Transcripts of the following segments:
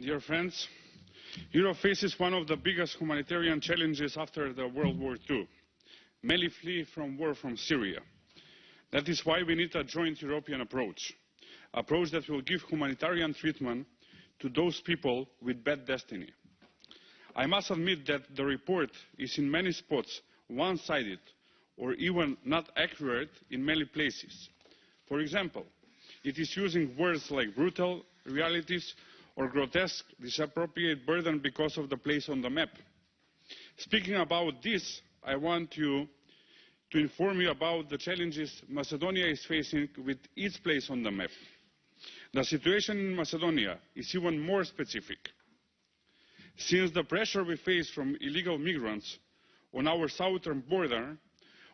Dear friends, Europe faces one of the biggest humanitarian challenges after the World War II. Many flee from war from Syria. That is why we need a joint European approach that will give humanitarian treatment to those people with bad destiny. I must admit that the report is in many spots one-sided or even not accurate in many places. For example, it is using words like brutal, realities or grotesque, disappropriate burden because of the place on the map. Speaking about this, I want to inform you about the challenges Macedonia is facing with its place on the map. The situation in Macedonia is even more specific. Since the pressure we face from illegal migrants on our southern border,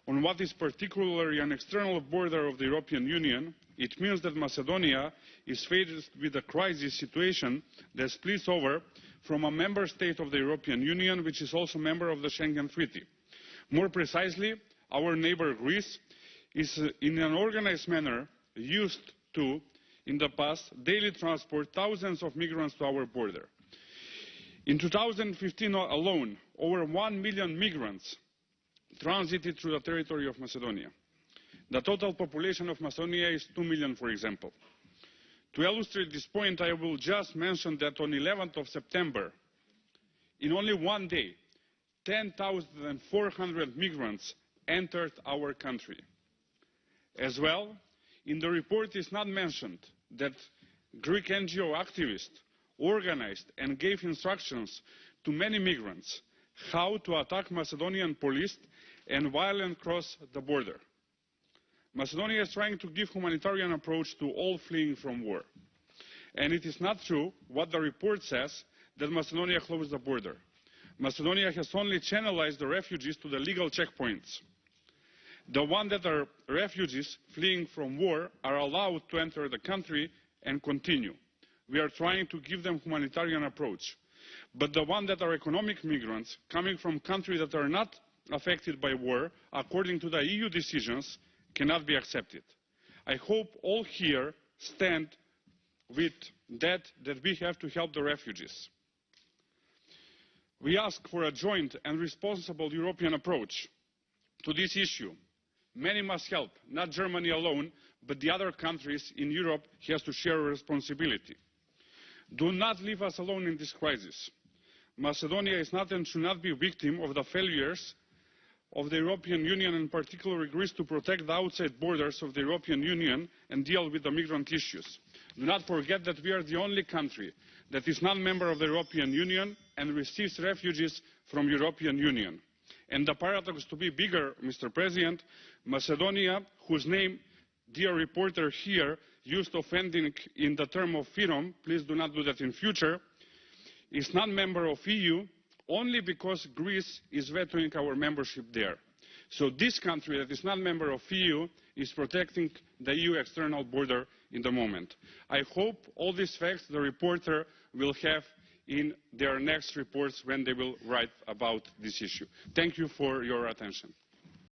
on what is particularly an external border of the European Union, it means that Macedonia is faced with a crisis situation that splits over from a member state of the European Union, which is also a member of the Schengen Treaty. More precisely, our neighbour Greece is in an organised manner used to, in the past, daily transport thousands of migrants to our border. In 2015 alone, over 1 million migrants transited through the territory of Macedonia. The total population of Macedonia is 2 million, for example. To illustrate this point, I will just mention that on 11th of September, in only one day, 10,400 migrants entered our country. As well, in the report is not mentioned that Greek NGO activists organized and gave instructions to many migrants how to attack Macedonian police and violently cross the border. Macedonia is trying to give a humanitarian approach to all fleeing from war. And it is not true what the report says that Macedonia closed the border. Macedonia has only channelized the refugees to the legal checkpoints. The ones that are refugees fleeing from war are allowed to enter the country and continue. We are trying to give them a humanitarian approach. But the ones that are economic migrants coming from countries that are not affected by war, according to the EU decisions, cannot be accepted. I hope all here stand with that we have to help the refugees. We ask for a joint and responsible European approach to this issue. Many must help, not Germany alone, but the other countries in Europe have to share responsibility. Do not leave us alone in this crisis. Macedonia is not and should not be a victim of the failures of the European Union, and particularly Greece, to protect the outside borders of the European Union and deal with the migrant issues. Do not forget that we are the only country that is not a member of the European Union and receives refugees from the European Union. And the paradox to be bigger, Mr. President, Macedonia, whose name, dear reporter here, used offending in the term of FYROM, please do not do that in future, is not a member of EU only because Greece is vetoing our membership there. So this country that is not a member of EU is protecting the EU external border in the moment. I hope all these facts the reporter will have in their next reports when they will write about this issue. Thank you for your attention.